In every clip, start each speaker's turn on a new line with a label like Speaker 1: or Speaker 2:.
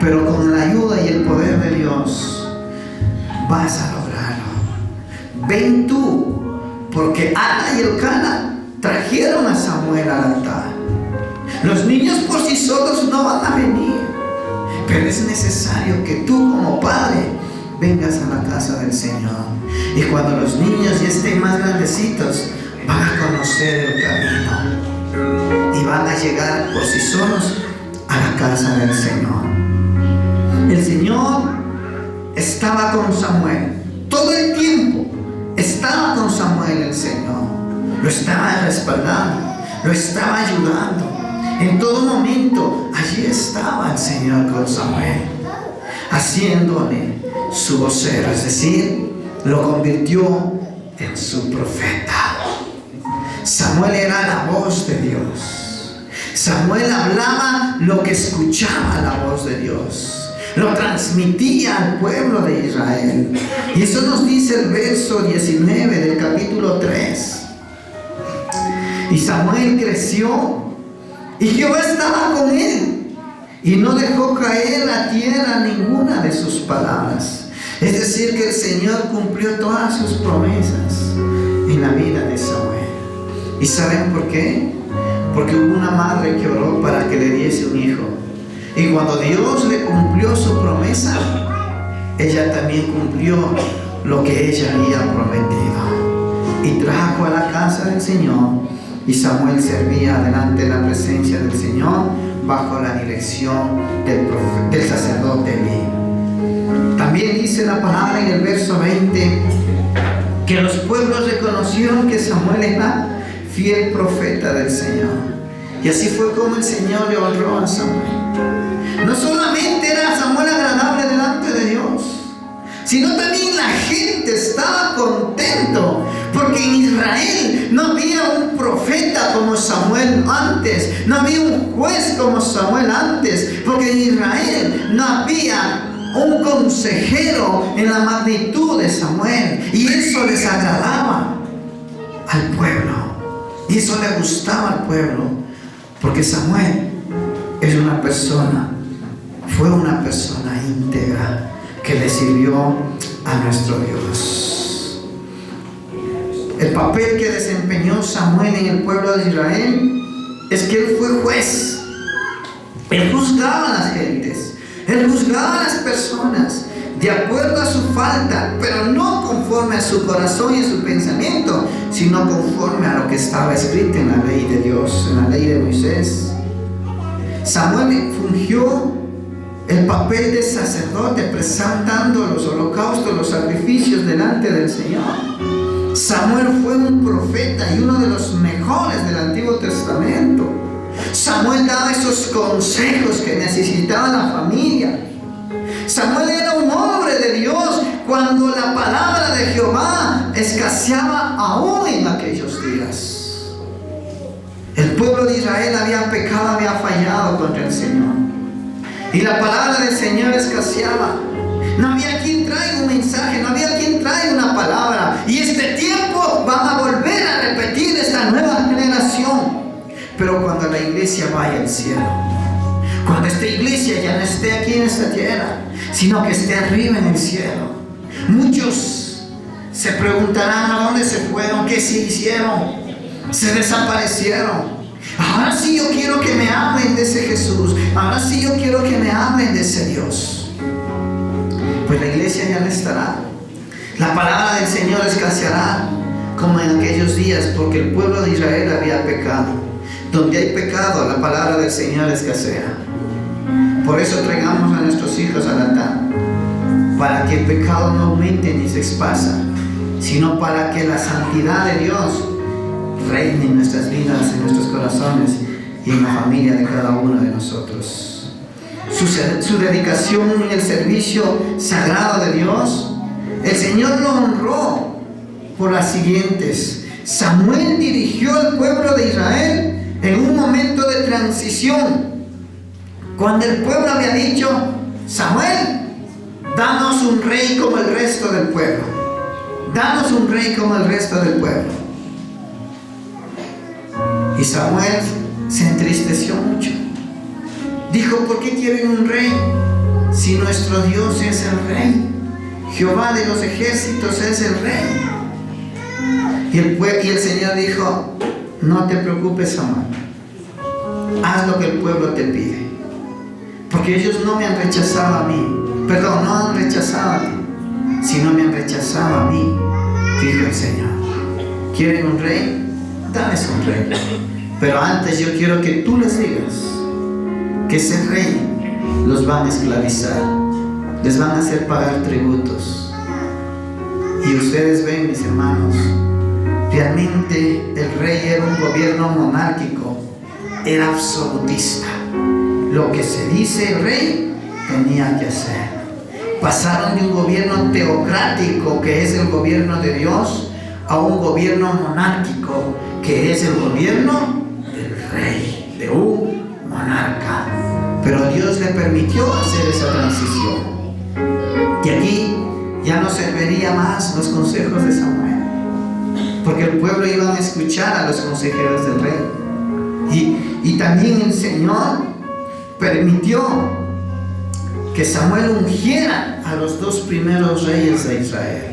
Speaker 1: pero con la ayuda y el poder de Dios vas a lograrlo. Ven tú, porque Ana y Elcana trajeron a Samuel al altar. Los niños por sí solos no van a venir, pero es necesario que tú como padre vengas a la casa del Señor. Y cuando los niños ya estén más grandecitos, van a conocer el camino y van a llegar por sí solos a la casa del Señor. El Señor estaba con Samuel todo el tiempo. Estaba con Samuel el Señor. Lo estaba respaldando, lo estaba ayudando. En todo momento allí estaba el Señor con Samuel, haciéndole su vocero, es decir, lo convirtió en su profeta. Samuel era la voz de Dios. Samuel hablaba lo que escuchaba la voz de Dios. Lo transmitía al pueblo de Israel. Y eso nos dice el verso 19 del capítulo 3. Y Samuel creció, y Jehová estaba con él, y no dejó caer a tierra ninguna de sus palabras. Es decir, que el Señor cumplió todas sus promesas en la vida de Samuel. ¿Y saben por qué? Porque hubo una madre que oró para que le diese un hijo. Y cuando Dios le cumplió su promesa, ella también cumplió lo que ella había prometido. Y trajo a la casa del Señor. Y Samuel servía delante de la presencia del Señor bajo la dirección del sacerdote Elí. También dice la palabra en el verso 20 que los pueblos reconocieron que Samuel era fiel profeta del Señor. Y así fue como el Señor le honró a Samuel. No solamente era Samuel agradable delante de Dios, sino también la gente estaba contento, porque en Israel no había un profeta como Samuel antes, no había un juez como Samuel antes, porque en Israel no había un consejero en la magnitud de Samuel, y eso les agradaba al pueblo, y eso le gustaba al pueblo, porque Samuel es una persona, fue una persona íntegra que le sirvió a nuestro Dios. El papel que desempeñó Samuel en el pueblo de Israel es que él fue juez. Él juzgaba a las gentes, él juzgaba a las personas de acuerdo a su falta, pero no conforme a su corazón y a su pensamiento, sino conforme a lo que estaba escrito en la ley de Dios, en la ley de Moisés. Samuel fungió el papel de sacerdote, presentando los holocaustos, los sacrificios delante del Señor. Samuel fue un profeta y uno de los mejores del Antiguo Testamento. Samuel daba esos consejos que necesitaba la familia. Samuel era un hombre de Dios cuando la palabra de Jehová escaseaba aún en aquellos días. El pueblo de Israel había pecado, había fallado contra el Señor. Y la palabra del Señor escaseaba. No había quien traiga un mensaje, no había quien traiga una palabra. Y este tiempo van a volver a repetir esta nueva generación. Pero cuando la iglesia vaya al cielo, cuando esta iglesia ya no esté aquí en esta tierra, sino que esté arriba en el cielo, muchos se preguntarán a dónde se fueron, qué se hicieron, se desaparecieron. Ahora sí yo quiero que me hablen de ese Jesús. Ahora sí yo quiero que me hablen de ese Dios. Pues la iglesia ya no estará. La palabra del Señor escaseará como en aquellos días, porque el pueblo de Israel había pecado. Donde hay pecado, la palabra del Señor escasea. Por eso traigamos a nuestros hijos al altar, para que el pecado no aumente ni se esparza, sino para que la santidad de Dios reine en nuestras vidas, en nuestros corazones y en la familia de cada uno de nosotros. Su dedicación en el servicio sagrado de Dios, el Señor lo honró por las siguientes. Samuel dirigió al pueblo de Israel en un momento de transición, cuando el pueblo había dicho: Samuel, danos un rey como el resto del pueblo, danos un rey como el resto del pueblo. Y Samuel se entristeció mucho. Dijo: ¿por qué quieren un rey? si nuestro Dios es el Rey? Jehová de los ejércitos es el Rey. Y el Señor dijo: no te preocupes, Samuel, haz lo que el pueblo te pide, porque ellos no me han rechazado a mí, perdón, no han rechazado a ti, sino me han rechazado a mí, dijo el Señor. ¿Quieren un rey? Dales un rey, pero antes yo quiero que tú les digas que ese rey los van a esclavizar, les van a hacer pagar tributos. Y ustedes ven, mis hermanos, realmente el rey era un gobierno monárquico, era absolutista. Lo que se dice el rey tenía que hacer. Pasaron de un gobierno teocrático, que es el gobierno de Dios, a un gobierno monárquico, que es el gobierno del rey, de un monarca. Pero Dios le permitió hacer esa transición. Y aquí ya no serviría más los consejos de Samuel, porque el pueblo iba a escuchar a los consejeros del rey. Y también el Señor permitió que Samuel ungiera a los dos primeros reyes de Israel.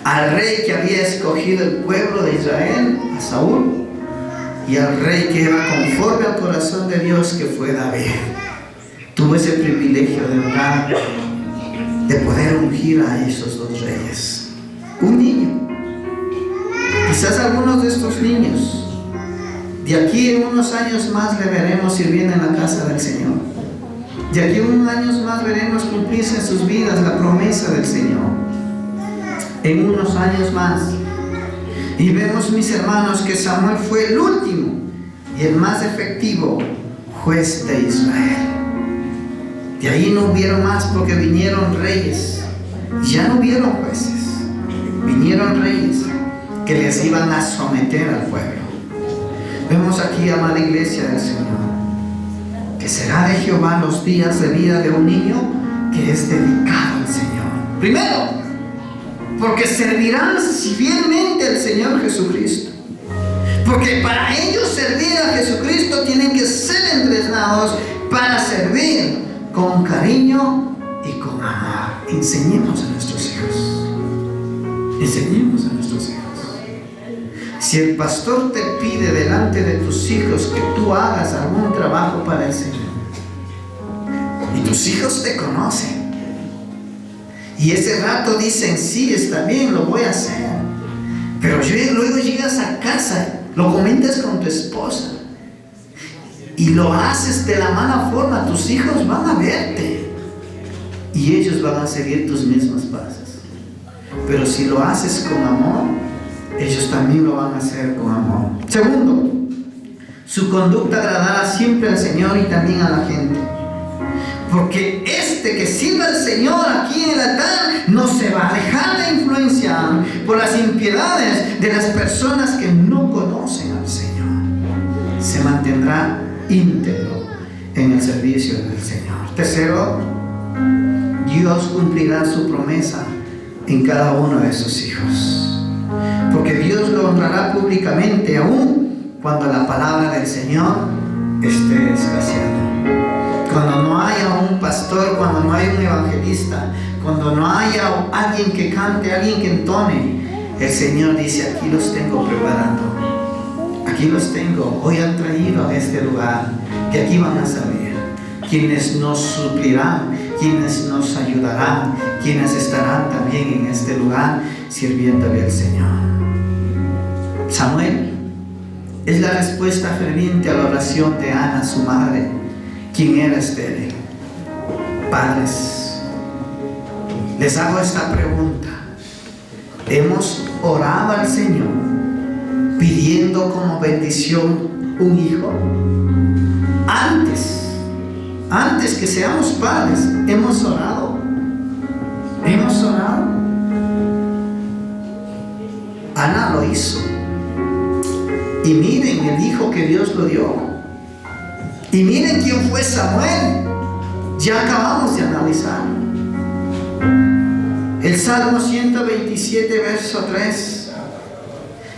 Speaker 1: Al rey que había escogido el pueblo de Israel, a Saúl, y al rey que era conforme al corazón de Dios, que fue David. Tuvo ese privilegio de orar, de poder ungir a esos dos reyes. Un niño. Quizás algunos de estos niños, de aquí en unos años más, le veremos sirviendo en la casa del Señor. De aquí en unos años más veremos cumplirse en sus vidas la promesa del Señor. En unos años más. Y vemos, mis hermanos, que Samuel fue el último y el más efectivo juez de Israel. De ahí no hubieron más, porque vinieron reyes. Ya no hubieron jueces. Vinieron reyes que les iban a someter al pueblo. Vemos aquí, amada iglesia del Señor, que será de Jehová los días de vida de un niño que es dedicado al Señor. Primero, porque servirán fielmente al Señor Jesucristo. Porque para ellos servir a Jesucristo tienen que ser entrenados para servir con cariño y con amor. Enseñemos a nuestros hijos. Enseñemos a nuestros hijos. Si el pastor te pide delante de tus hijos que tú hagas algún trabajo para el Señor, y tus hijos te conocen, y ese rato dicen: sí, está bien, lo voy a hacer, pero luego llegas a casa, lo comentas con tu esposa, y lo haces de la mala forma, tus hijos van a verte, y ellos van a seguir tus mismos pasos. Pero si lo haces con amor, ellos también lo van a hacer con amor. Segundo, su conducta agradará siempre al Señor y también a la gente. Porque este que sirve al Señor aquí en el altar no se va a dejar de influenciar por las impiedades de las personas que no conocen al Señor. Se mantendrá íntegro en el servicio del Señor. Tercero, Dios cumplirá su promesa en cada uno de sus hijos. Porque Dios lo honrará públicamente aún cuando la palabra del Señor esté escaseando. Cuando no haya un pastor, cuando no haya un evangelista, cuando no haya alguien que cante, alguien que entone, el Señor dice: aquí los tengo preparando. Aquí los tengo. Hoy han traído a este lugar, que aquí van a salir quienes nos suplirán, quienes nos ayudarán, quienes estarán también en este lugar sirviéndole al Señor. Samuel es la respuesta ferviente a la oración de Ana, su madre, quien era estéril. Padres, les hago esta pregunta: ¿hemos orado al Señor pidiendo como bendición un hijo? Antes que seamos padres, ¿hemos orado? ¿Hemos orado? Ana lo hizo. Y miren el hijo que Dios lo dio. Y miren quién fue Samuel. Ya acabamos de analizar. El Salmo 127, verso 3.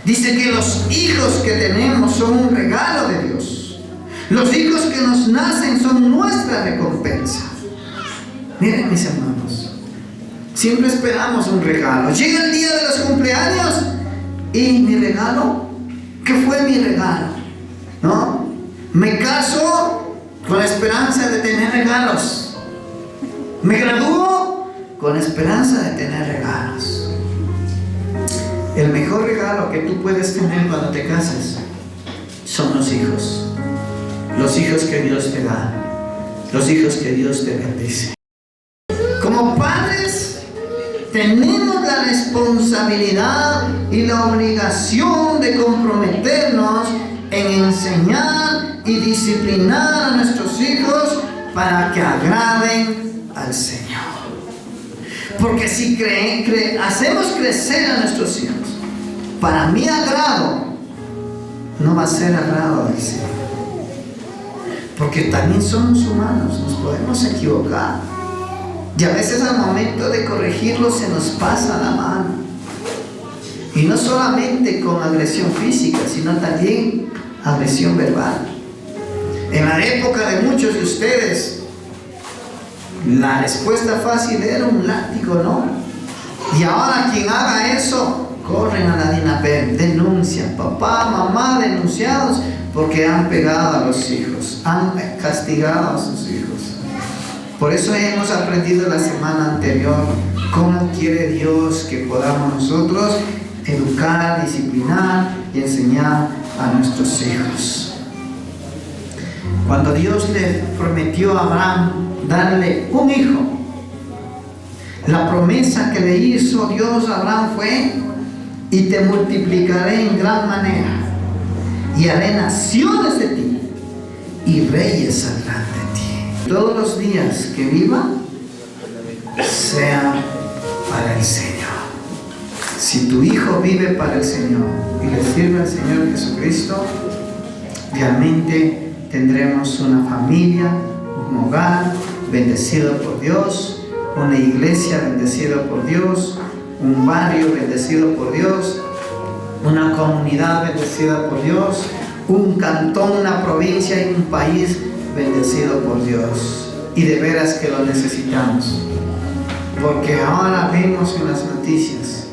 Speaker 1: Dice que los hijos que tenemos son un regalo de Dios. Los hijos que nos nacen son nuestra recompensa. Miren, mis hermanos, siempre esperamos un regalo. Llega el día de los cumpleaños y mi regalo, ¿qué fue mi regalo? ¿No? Me caso con la esperanza de tener regalos. Me gradúo con la esperanza de tener regalos. El mejor regalo que tú puedes tener cuando te casas son los hijos. Los hijos que Dios te da. Los hijos que Dios te bendice. Como padres, tenemos la responsabilidad y la obligación de comprometernos en enseñar y disciplinar a nuestros hijos para que agraden al Señor. Porque si hacemos crecer a nuestros hijos para mi agrado, no va a ser agrado del Señor. Porque también somos humanos, nos podemos equivocar. Y a veces al momento de corregirlo se nos pasa la mano. Y no solamente con agresión física, sino también agresión verbal. En la época de muchos de ustedes, la respuesta fácil era un látigo, ¿no? Y ahora quien haga eso, corren a la DINAPEM, denuncian. Papá, mamá denunciados porque han pegado a los hijos, han castigado a sus hijos. Por eso hemos aprendido la semana anterior cómo quiere Dios que podamos nosotros educar, disciplinar y enseñar a nuestros hijos. Cuando Dios le prometió a Abraham darle un hijo, la promesa que le hizo Dios a Abraham fue: y te multiplicaré en gran manera, y haré naciones de ti, y reyes saldrán de ti. Todos los días que viva sean para el Señor. Si tu hijo vive para el Señor y le sirve al Señor Jesucristo, realmente tendremos una familia, un hogar bendecido por Dios, una iglesia bendecida por Dios, un barrio bendecido por Dios, una comunidad bendecida por Dios, un cantón, una provincia y un país bendecido por Dios. Y de veras que lo necesitamos, porque ahora vemos en las noticias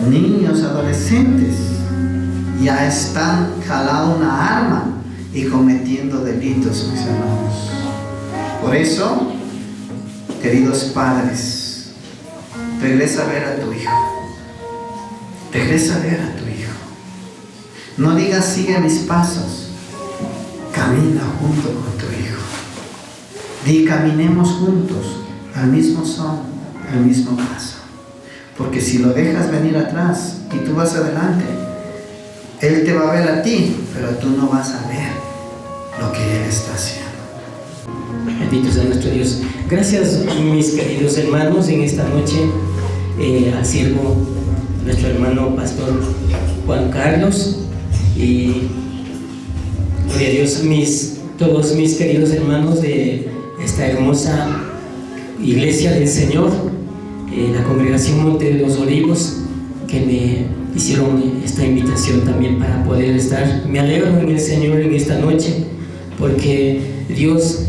Speaker 1: niños, adolescentes ya están jalando una arma y cometiendo delitos, mis hermanos. Por eso, queridos padres, regresa a ver a tu hijo. Regresa a ver a tu hijo. No digas sigue mis pasos. Camina junto con tu hijo. Di caminemos juntos al mismo son, al mismo paso. Porque si lo dejas venir atrás y tú vas adelante, él te va a ver a ti, pero tú no vas a ver lo que él está haciendo.
Speaker 2: Bendito sea nuestro Dios. Gracias, mis queridos hermanos, en esta noche al siervo, nuestro hermano pastor Juan Carlos, y gloria a Dios, todos mis queridos hermanos de esta hermosa iglesia del Señor, la congregación Monte de los Olivos, que me hicieron esta invitación también para poder estar. Me alegro en el Señor en esta noche, porque Dios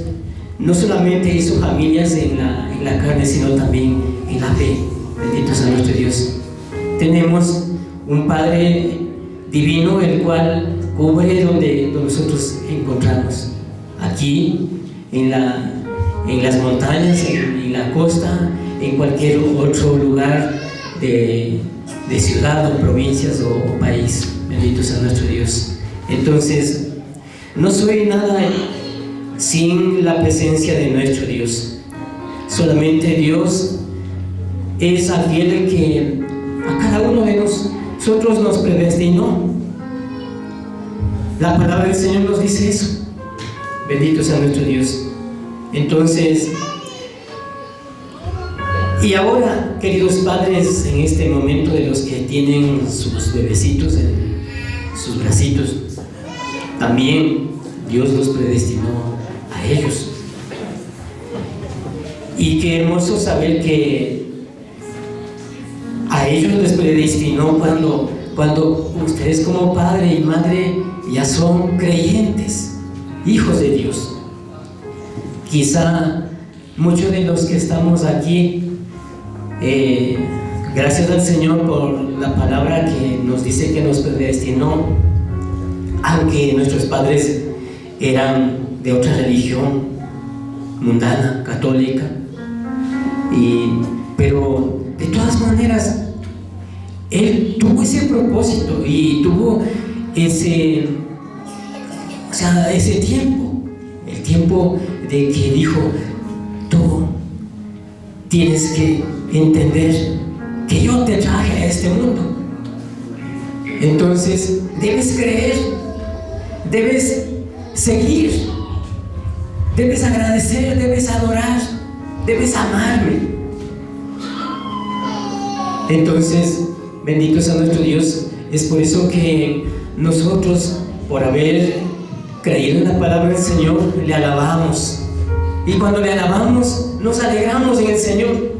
Speaker 2: no solamente hizo familias en la carne, sino también en la fe. Bendito sea nuestro Dios. Tenemos un Padre divino, el cual cubre donde nosotros encontramos. Aquí, en las montañas, en la costa, en cualquier otro lugar de ciudad o provincias o país. Bendito sea nuestro Dios. Entonces, no soy nada sin la presencia de nuestro Dios. Solamente Dios es aquel que a cada uno de nosotros nos predestinó. La palabra del Señor nos dice eso. Bendito sea nuestro Dios. Entonces, y ahora, queridos padres, en este momento, de los que tienen sus bebecitos en sus bracitos, también Dios los predestinó a ellos. Y qué hermoso saber que a ellos les predestinó cuando ustedes como padre y madre ya son creyentes, hijos de Dios. Quizá muchos de los que estamos aquí, gracias al Señor por la palabra que nos dice que nos predestinó, aunque nuestros padres eran de otra religión mundana, católica, pero de todas maneras Él tuvo ese propósito y tuvo ese tiempo, el tiempo de que dijo: tú tienes que entender que yo te traje a este mundo, entonces debes creer, debes seguir, debes agradecer, debes adorar, debes amarme. Entonces, bendito sea nuestro Dios. Es por eso que nosotros, por haber creído en la palabra del Señor, le alabamos. Y cuando le alabamos, nos alegramos en el Señor.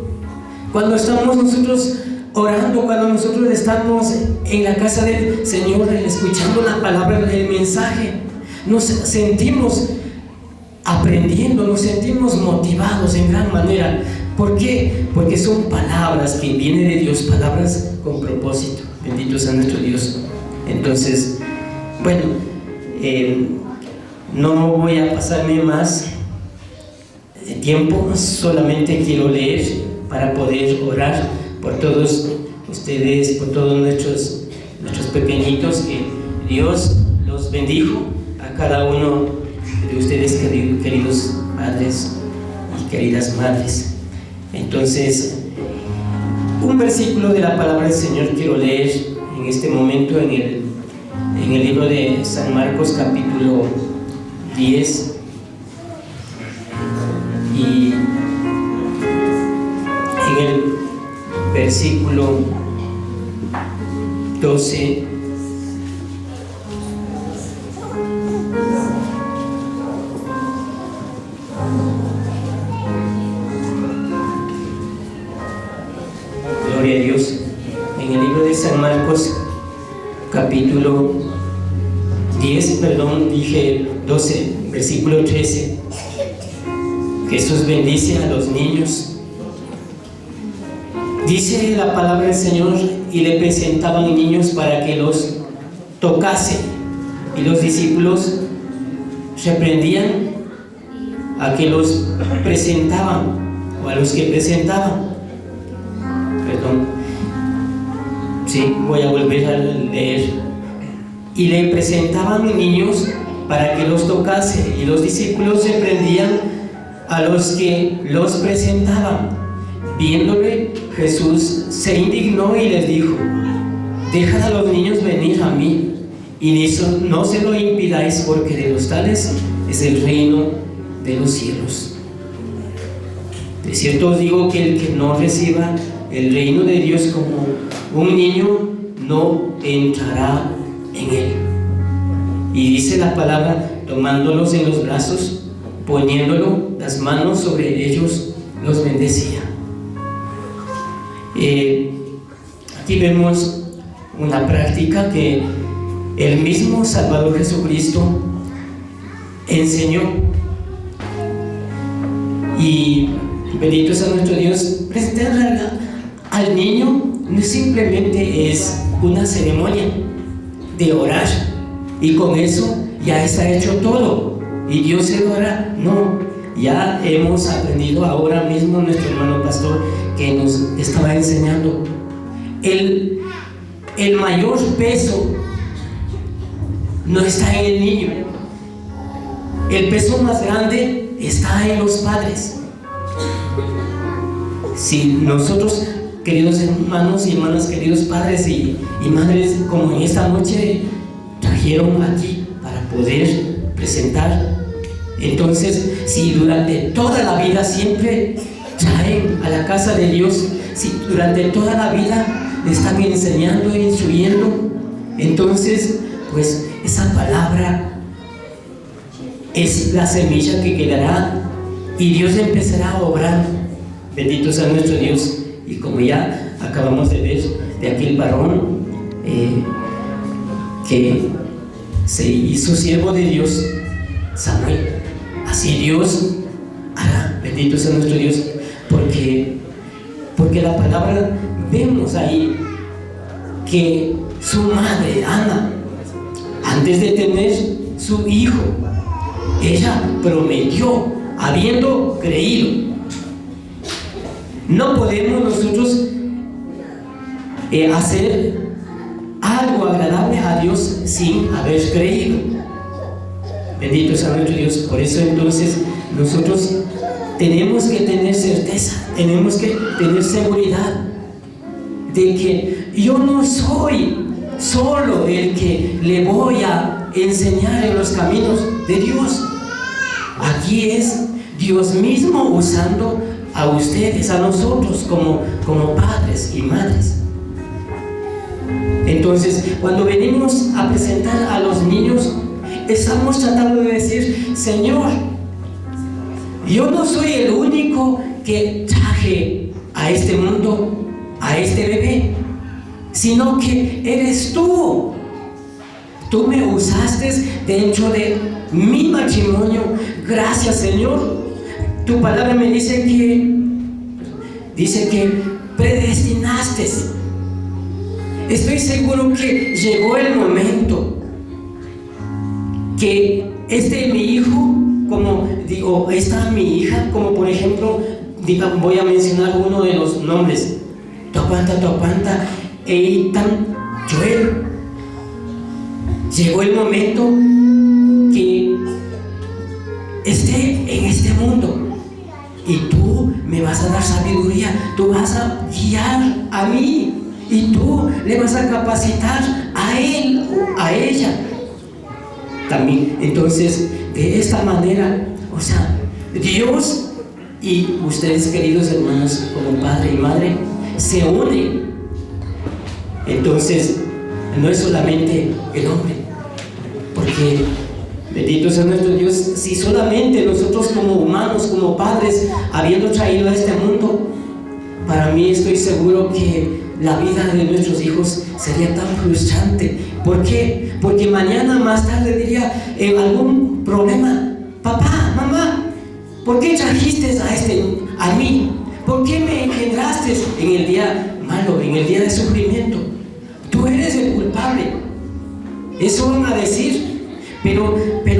Speaker 2: Cuando estamos nosotros orando, cuando nosotros estamos en la casa del Señor escuchando la palabra, el mensaje, nos sentimos aprendiendo, nos sentimos motivados en gran manera. ¿Por qué? Porque son palabras que vienen de Dios, palabras con propósito. Bendito sea nuestro Dios. Entonces, bueno, no voy a pasarme más tiempo, solamente quiero leer para poder orar por todos ustedes, por todos nuestros pequeñitos, que Dios los bendijo a cada uno de ustedes, queridos padres y queridas madres. Entonces, un versículo de la palabra del Señor quiero leer en este momento en el libro de San Marcos, capítulo 10, y en el versículo 12. Gloria a Dios. En el libro de San Marcos, capítulo 12, versículo 13. Jesús bendice a los niños. Dice la palabra del Señor: y le presentaban niños para que los tocase, y los discípulos reprendían a que los presentaban, o a los que presentaban. Sí, voy a volver a leer. Y le presentaban niños para que los tocase, y los discípulos reprendían a los que los presentaban. Viéndole, Jesús se indignó y les dijo: dejad a los niños venir a mí, y no se lo impidáis, porque de los tales es el reino de los cielos. De cierto os digo que el que no reciba el reino de Dios como un niño, no entrará en él. Y dice la palabra: tomándolos en los brazos, poniéndolo las manos sobre ellos, los bendecía. Aquí vemos una práctica que el mismo Salvador Jesucristo enseñó. Y bendito sea nuestro Dios. Presentar al niño no simplemente es una ceremonia de orar y con eso ya está hecho todo y Dios se ora. No, ya hemos aprendido ahora mismo nuestro hermano pastor que nos estaba enseñando el mayor peso no está en el niño, el peso más grande está en los padres. Si nosotros, queridos hermanos y hermanas, queridos padres y madres, como en esta noche trajeron aquí para poder presentar, entonces si durante toda la vida siempre traen a la casa de Dios, si durante toda la vida le están enseñando e instruyendo, entonces pues esa palabra es la semilla que quedará y Dios empezará a obrar. Bendito sea nuestro Dios. Y como ya acabamos de ver de aquel varón que se hizo siervo de Dios, Samuel, así Dios hará. Bendito sea nuestro Dios, porque la palabra, vemos ahí que su madre, Ana, antes de tener su hijo, ella prometió, habiendo creído. No podemos nosotros hacer algo agradable a Dios sin haber creído. Bendito sea nuestro Dios. Por eso entonces nosotros tenemos que tener certeza, tenemos que tener seguridad de que yo no soy solo el que le voy a enseñar en los caminos de Dios. Aquí es Dios mismo usando a ustedes, a nosotros como padres y madres. Entonces, cuando venimos a presentar a los niños, estamos tratando de decir: Señor, yo no soy el único que traje a este mundo, a este bebé, sino que eres tú. Tú me usaste dentro de mi matrimonio. Gracias, Señor. Tu palabra me dice que predestinaste. Estoy seguro que llegó el momento que mi hijo, como digo, esta mi hija, como por ejemplo, voy a mencionar uno de los nombres: Topanta, Eitan, Joel. Llegó el momento que esté en este mundo y tú me vas a dar sabiduría, tú vas a guiar a mí y tú le vas a capacitar a él o a ella también. Entonces, de esta manera, o sea, Dios y ustedes, queridos hermanos, como padre y madre, se unen. Entonces, no es solamente el hombre, porque bendito sea nuestro Dios, si solamente nosotros como humanos, como padres, habiendo traído a este mundo, para mí estoy seguro que la vida de nuestros hijos sería tan frustrante. ¿Por qué? Porque mañana más tarde diría en algún problema: papá, mamá, ¿por qué trajiste a mí? ¿Por qué me engendraste en el día malo, en el día de sufrimiento? Tú eres el culpable. Eso van a decir. Pero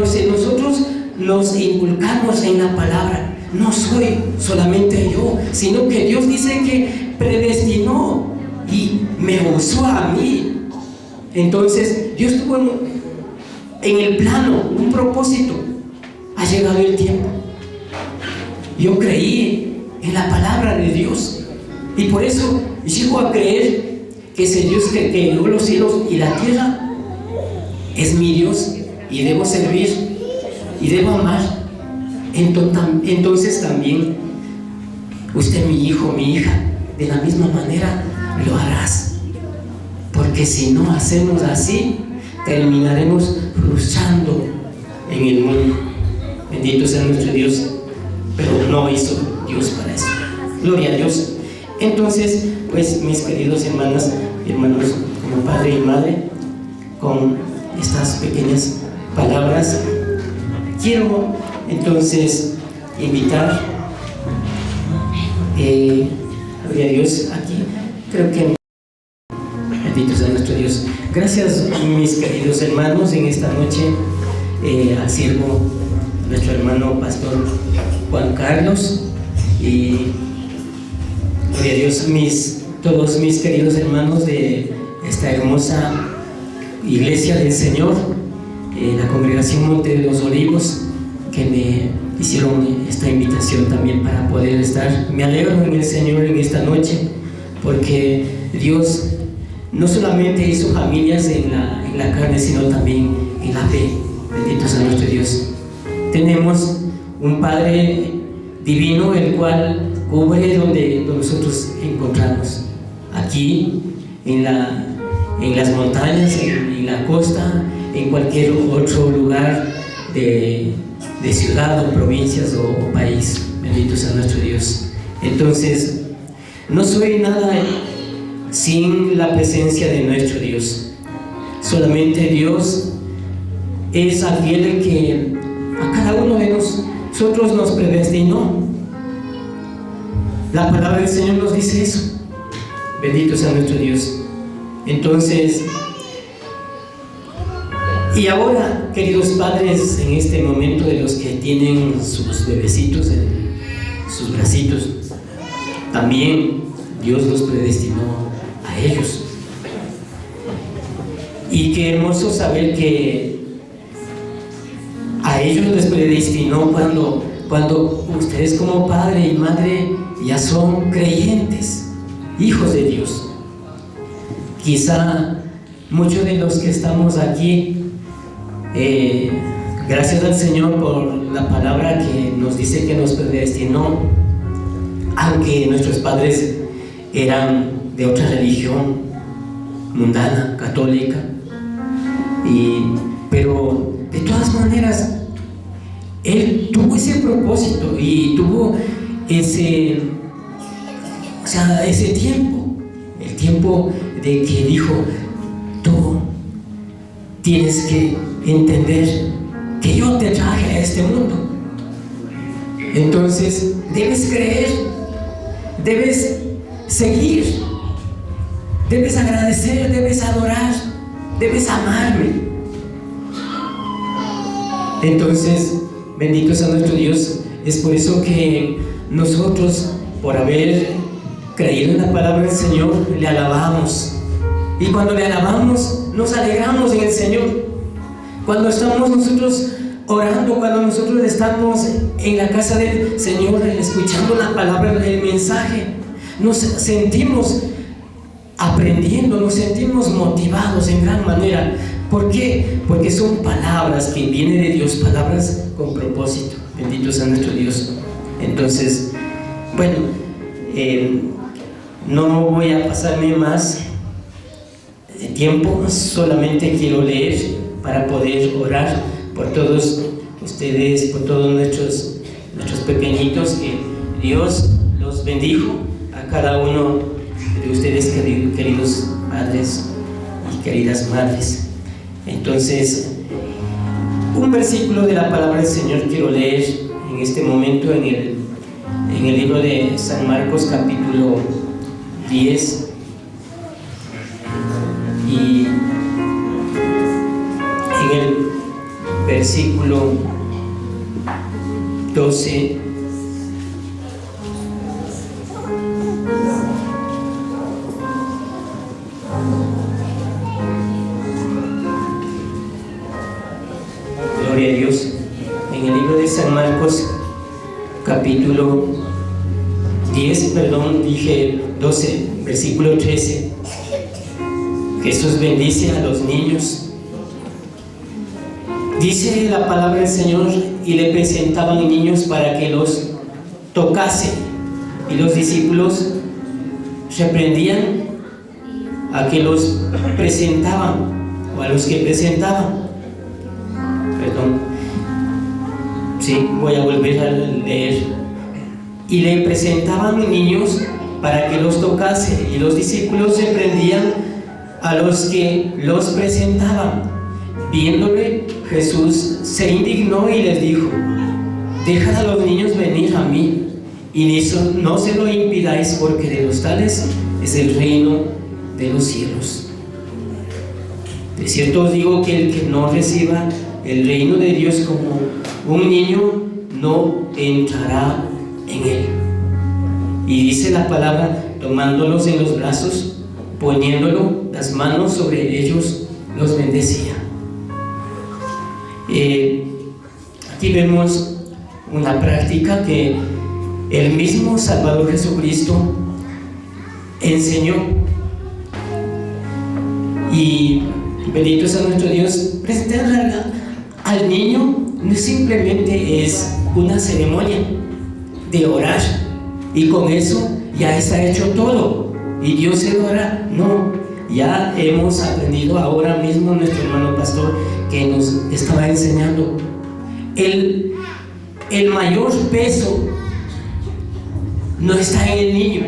Speaker 2: si nosotros nos inculcamos en la palabra, no soy solamente yo, sino que Dios dice que predestinó y me usó a mí. Entonces Dios tuvo en el plano un propósito. Ha llegado el tiempo. Yo creí en la palabra de Dios y por eso llego a creer que ese Dios que creó los cielos y la tierra es mi Dios y debo servir y debo amar. Entonces también usted, mi hijo, mi hija, de la misma manera lo harás, porque si no hacemos así, terminaremos frustrando en el mundo. Bendito sea nuestro Dios, pero no hizo Dios para eso. Gloria a Dios. Entonces, pues, mis queridos hermanos, como padre y madre, con estas pequeñas palabras, quiero entonces invitar, gloria a Dios, aquí creo que bendito sea nuestro Dios. Gracias, mis queridos hermanos, en esta noche al siervo, nuestro hermano pastor Juan Carlos, y gloria a Dios, todos mis queridos hermanos de esta hermosa iglesia del Señor, la congregación Monte de los Olivos, que me hicieron esta invitación también para poder estar. Me alegro en el Señor en esta noche, porque Dios no solamente hizo familias en la carne, sino también en la fe. Bendito sea nuestro Dios. Tenemos un Padre divino, el cual cubre donde nosotros encontramos, aquí en las montañas, en la costa, en cualquier otro lugar de ciudad o provincias o país. Bendito sea nuestro Dios. Entonces, no soy nada sin la presencia de nuestro Dios. Solamente Dios es aquel que a cada uno de nosotros nos predestinó. La palabra del Señor nos dice eso. Bendito sea nuestro Dios. Entonces, y ahora, queridos padres, en este momento, de los que tienen sus bebecitos en sus bracitos, también Dios los predestinó a ellos. Y qué hermoso saber que a ellos les predestinó cuando ustedes como padre y madre ya son creyentes, hijos de Dios. Quizá muchos de los que estamos aquí, gracias al Señor por la palabra que nos dice que nos predestinó, aunque nuestros padres eran de otra religión mundana, católica, pero de todas maneras Él tuvo ese propósito y tuvo ese tiempo, el tiempo de que dijo: tú tienes que entender que yo te traje a este mundo. Entonces debes creer, debes seguir, debes agradecer, debes adorar, debes amarme. Entonces, bendito sea nuestro Dios. Es por eso que nosotros, por haber creído en la palabra del Señor, le alabamos. Y cuando le alabamos, nos alegramos en el Señor. Cuando estamos nosotros orando, cuando nosotros estamos en la casa del Señor, escuchando la palabra, el mensaje, nos sentimos aprendiendo, nos sentimos motivados en gran manera. ¿Por qué? Porque son palabras que vienen de Dios, palabras con propósito. Bendito sea nuestro Dios. Entonces, bueno, no voy a pasarme más tiempo, solamente quiero leer para poder orar por todos ustedes, por todos nuestros pequeñitos, que Dios los bendijo a cada uno de ustedes, queridos padres y queridas madres. Entonces, un versículo de la palabra del Señor quiero leer en este momento en el libro de San Marcos, capítulo 10, y en el versículo 12. Gloria a Dios. En el libro de San Marcos, capítulo 12, versículo 13. Jesús bendice a los niños. Dice la palabra del Señor: y le presentaban niños para que los tocase, y los discípulos reprendían a que los presentaban, o a los que presentaban. Voy a volver a leer. Y le presentaban niños para que los tocase, y los discípulos reprendían a los que los presentaban. Viéndole, Jesús se indignó y les dijo: dejad a los niños venir a mí, y no se lo impidáis, porque de los tales es el reino de los cielos. De cierto os digo que el que no reciba el reino de Dios como un niño, no entrará en él. Y dice la palabra: tomándolos en los brazos, poniéndolo las manos sobre ellos, los bendecía. Aquí vemos una práctica que el mismo Salvador Jesucristo enseñó. Y bendito sea nuestro Dios. Presentar al niño no simplemente es una ceremonia de orar y con eso ya está hecho todo y Dios se ora. No, ya hemos aprendido ahora mismo nuestro hermano pastor que nos estaba enseñando el mayor peso no está en el niño,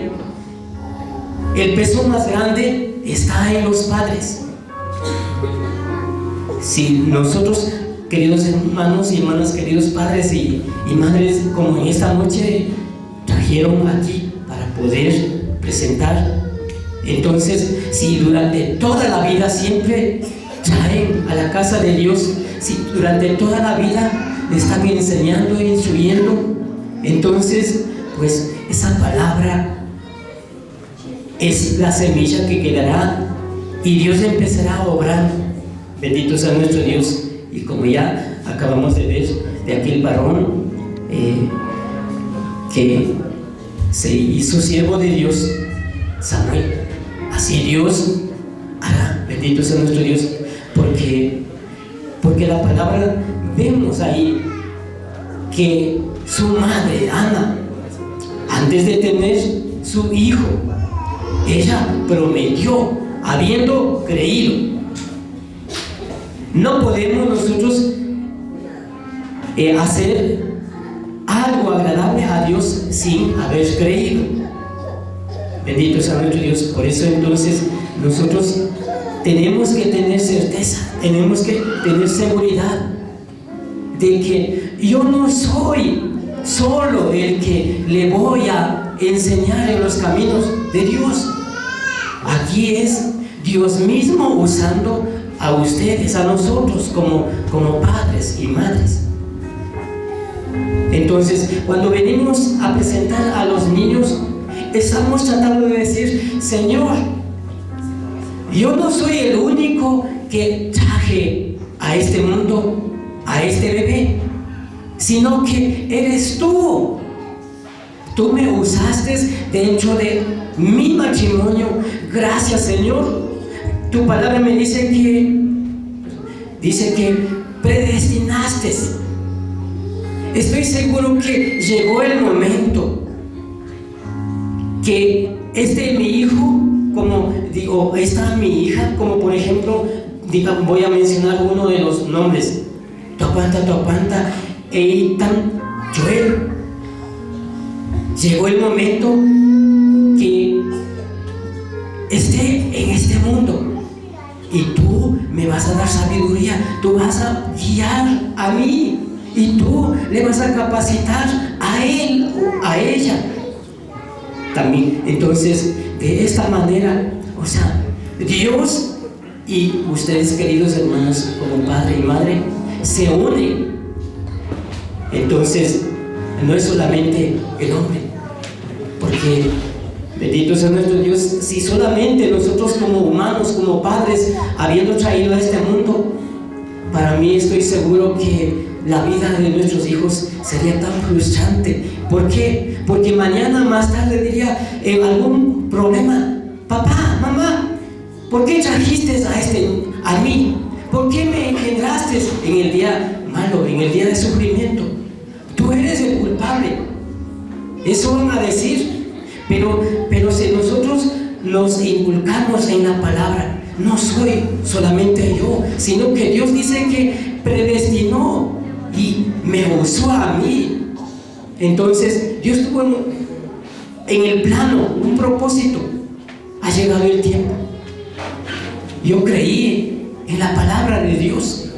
Speaker 2: el peso más grande está en los padres. Si nosotros queridos hermanos y hermanas, queridos padres y madres, como en esta noche trajeron aquí para poder presentar. Entonces, si durante toda la vida siempre traen a la casa de Dios, si durante toda la vida están enseñando e instruyendo, entonces pues esa palabra es la semilla que quedará y Dios empezará a obrar. Bendito sea nuestro Dios. Y como ya acabamos de ver de aquel varón que se hizo siervo de Dios, Samuel, así Dios hará. Bendito sea nuestro Dios, porque la palabra, vemos ahí que su madre Ana, antes de tener su hijo, ella prometió, habiendo creído. No podemos nosotros hacer algo agradable a Dios sin haber creído. Bendito sea nuestro Dios. Por eso entonces nosotros tenemos que tener certeza, tenemos que tener seguridad de que yo no soy solo el que le voy a enseñar en los caminos de Dios. Aquí es Dios mismo usando a ustedes, a nosotros como padres y madres. Entonces, cuando venimos a presentar a los niños, estamos tratando de decir: Señor, yo no soy el único que traje a este mundo, a este bebé, sino que eres tú. Tú me usaste dentro de mi matrimonio. Gracias, Señor. Tu palabra me dice que predestinaste. Estoy seguro que llegó el momento que mi hijo, como digo, esta mi hija, como por ejemplo, voy a mencionar uno de los nombres: Toapanta, Eitan, Joel. Llegó el momento que esté en este mundo y tú me vas a dar sabiduría, tú vas a guiar a mí y tú le vas a capacitar a él o a ella también. Entonces, de esta manera, o sea, Dios y ustedes, queridos hermanos, como padre y madre, se unen. Entonces, no es solamente el hombre, porque bendito sea nuestro Dios, si solamente nosotros como humanos, como padres, habiendo traído a este mundo, para mí estoy seguro que la vida de nuestros hijos sería tan frustrante. ¿Por qué? Porque mañana más tarde diría en algún problema: papá, mamá, ¿por qué trajiste a mí? ¿Por qué me engendraste en el día malo, en el día de sufrimiento? Tú eres el culpable. Eso van a decir. Pero si nosotros nos inculcamos en la palabra, no soy solamente yo, sino que Dios dice que predestinó y me usó a mí. Entonces Dios tuvo en el plano un propósito. Ha llegado el tiempo. Yo creí en la palabra de Dios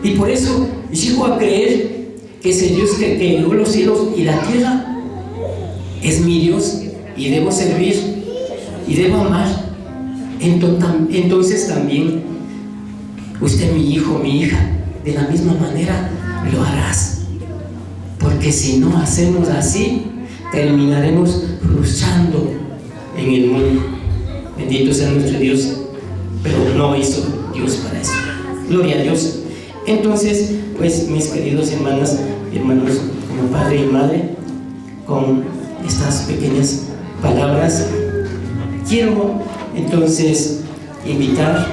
Speaker 2: y por eso llego a creer que ese Dios que creó los cielos y la tierra es mi Dios y debo servir y debo amar. Entonces también usted, mi hijo, mi hija, de la misma manera lo harás, porque si no hacemos así, terminaremos frustrando en el mundo. Bendito sea nuestro Dios, pero no hizo Dios para eso. Gloria a Dios. Entonces, pues mis queridos hermanas y hermanos, como padre y madre, con estas pequeñas palabras, quiero entonces invitar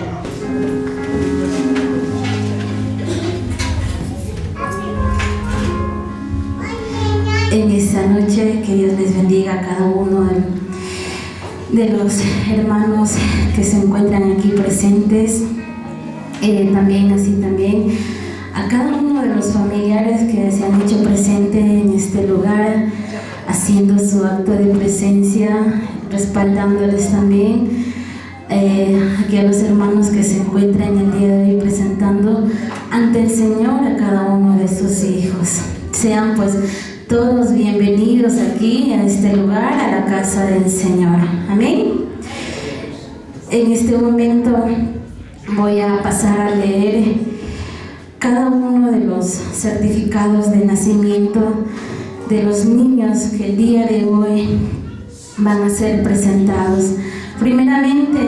Speaker 3: en esta noche. Que Dios les bendiga a cada uno de los hermanos que se encuentran aquí presentes, también a cada uno de los familiares que se han hecho presente en este lugar, haciendo su acto de presencia, respaldándoles también, aquí a los hermanos que se encuentran el día de hoy presentando ante el Señor a cada uno de sus hijos. Sean pues todos bienvenidos aquí en este lugar, a la casa del Señor. Amén. En este momento voy a pasar a leer cada uno de los certificados de nacimiento de los niños que el día de hoy van a ser presentados primeramente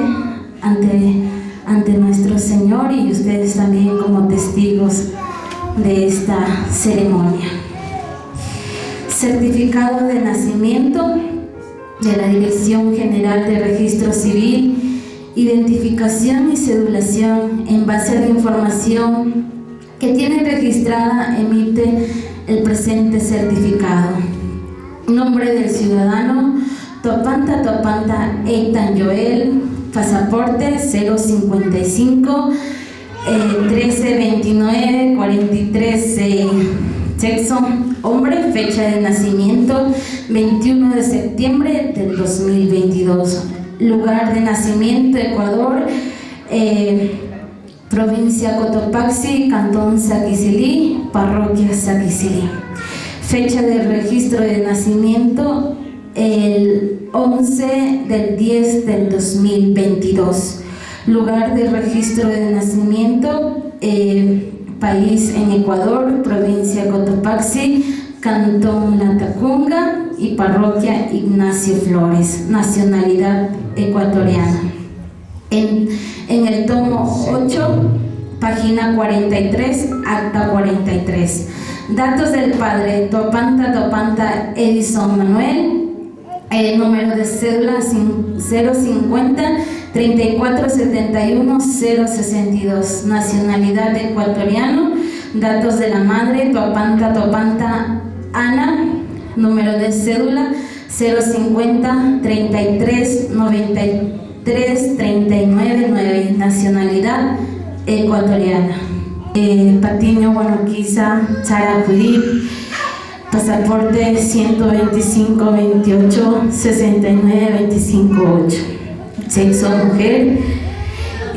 Speaker 3: ante nuestro Señor, y ustedes también como testigos de esta ceremonia. Certificado de nacimiento de la Dirección General de Registro Civil, identificación y cedulación en base a la información que tiene registrada, emite el presente certificado. Nombre del ciudadano: Topanta Eitan Joel, pasaporte 055 1329 43, sexo hombre, fecha de nacimiento 21 de septiembre del 2022, lugar de nacimiento Ecuador, provincia Cotopaxi, cantón Saquicilí, parroquia Saquicilí. Fecha de registro de nacimiento el 11 del 10 del 2022. Lugar de registro de nacimiento, país en Ecuador, provincia Cotopaxi, cantón Latacunga y parroquia Ignacio Flores. Nacionalidad ecuatoriana. En el tomo 8, página 43, acta 43. Datos del padre: Topanta Edison Manuel. Número de cédula 050 3471 062. Nacionalidad ecuatoriano. Datos de la madre: Topanta Ana. Número de cédula 050 33 93 39 9. Nacionalidad ecuatoriana. Patiño Guanoquiza Sara Judith, pasaporte 125 28 69 25 8, sexo mujer.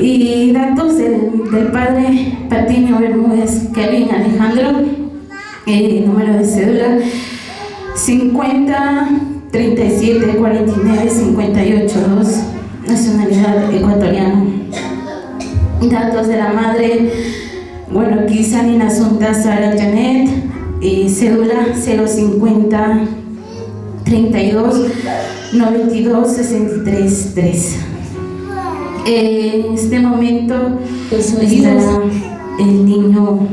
Speaker 3: Y datos del padre: Patiño Bermúdez Kevin Alejandro, número de cédula 50 37 49 58 2, nacionalidad ecuatoriana. Datos de la madre: Guanoquiza Nina Asunta Sara Janet, cédula 050 32 92 63 3. En este momento estará el niño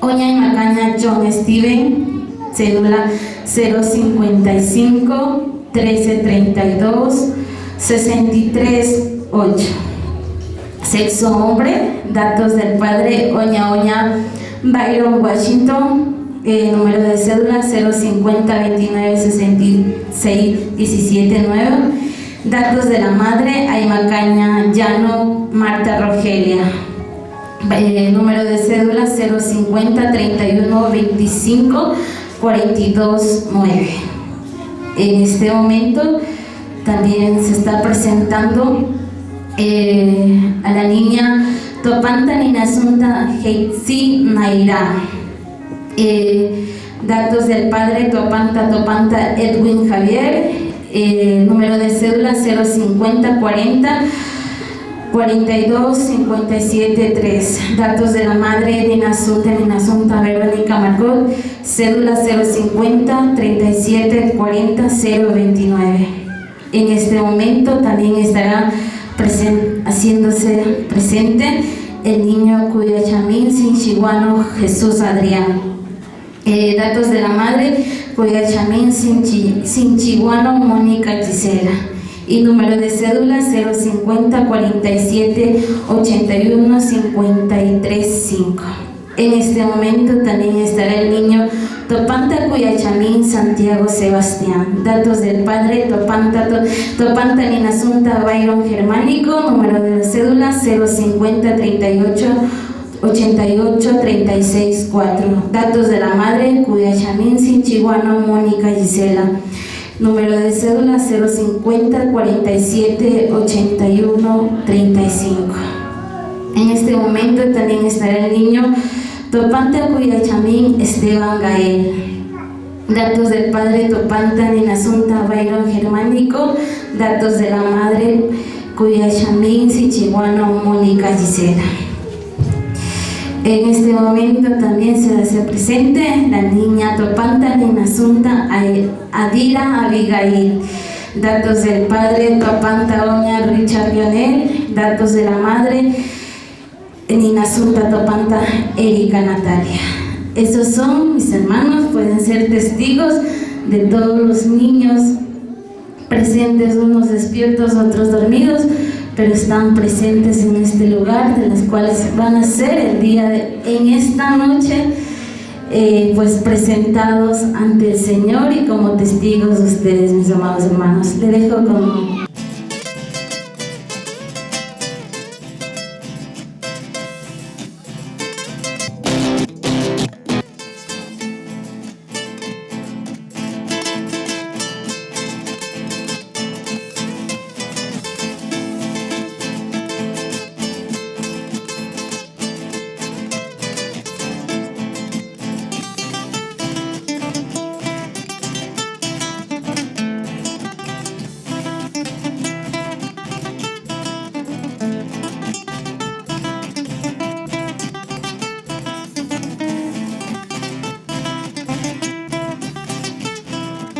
Speaker 3: Oña y Macaña John Steven, cédula 055 1332 63 8. Sexo hombre. Datos del padre: Oña Byron Washington, número de cédula 050 29 66 17 9. Datos de la madre: Aymacaña Llano Marta Rogelia, número de cédula 050 31 25 42 9. En este momento también se está presentando a la niña Topanta Ninasunta Heitzi Naira. Datos del padre: Topanta Edwin Javier, número de cédula 050 40 42 57 3. Datos de la madre: Ninasunta Verónica Margot, cédula 050 37 40 029. En este momento también estará haciéndose presente el niño Cuyachamín Sinchiguano Jesús Adrián. Datos de la madre: Cuyachamín Sinchiguano Mónica Gisela, y número de cédula 050 47 81 53 5. En este momento también estará el niño Topanta Cuyachamín Santiago Sebastián. Datos del padre: Topanta Ninasunta Byron Germánico, número de cédula 050 38 88 36 4. Datos de la madre: Cuyachamín Sinchiguano Mónica Gisela, número de cédula 050 47 81 35. En este momento también estará el niño Topanta Cuyachamín Esteban Gael. Datos del padre Topanta Ninasunta Byron Germánico. Datos de la madre Cuyachamín Sichihuano Mónica Gisela. En este momento también se hace presente la niña Topanta Ninasunta Adira Abigail. Datos del padre Topanta Oña Richard Lionel. Datos de la madre Ninasunta Topanta Erika Natalia. Esos son mis hermanos, pueden ser testigos de todos los niños presentes, unos despiertos, otros dormidos, pero están presentes en este lugar, de los cuales van a ser en esta noche pues presentados ante el Señor y como testigos de ustedes, mis amados hermanos. Le dejo con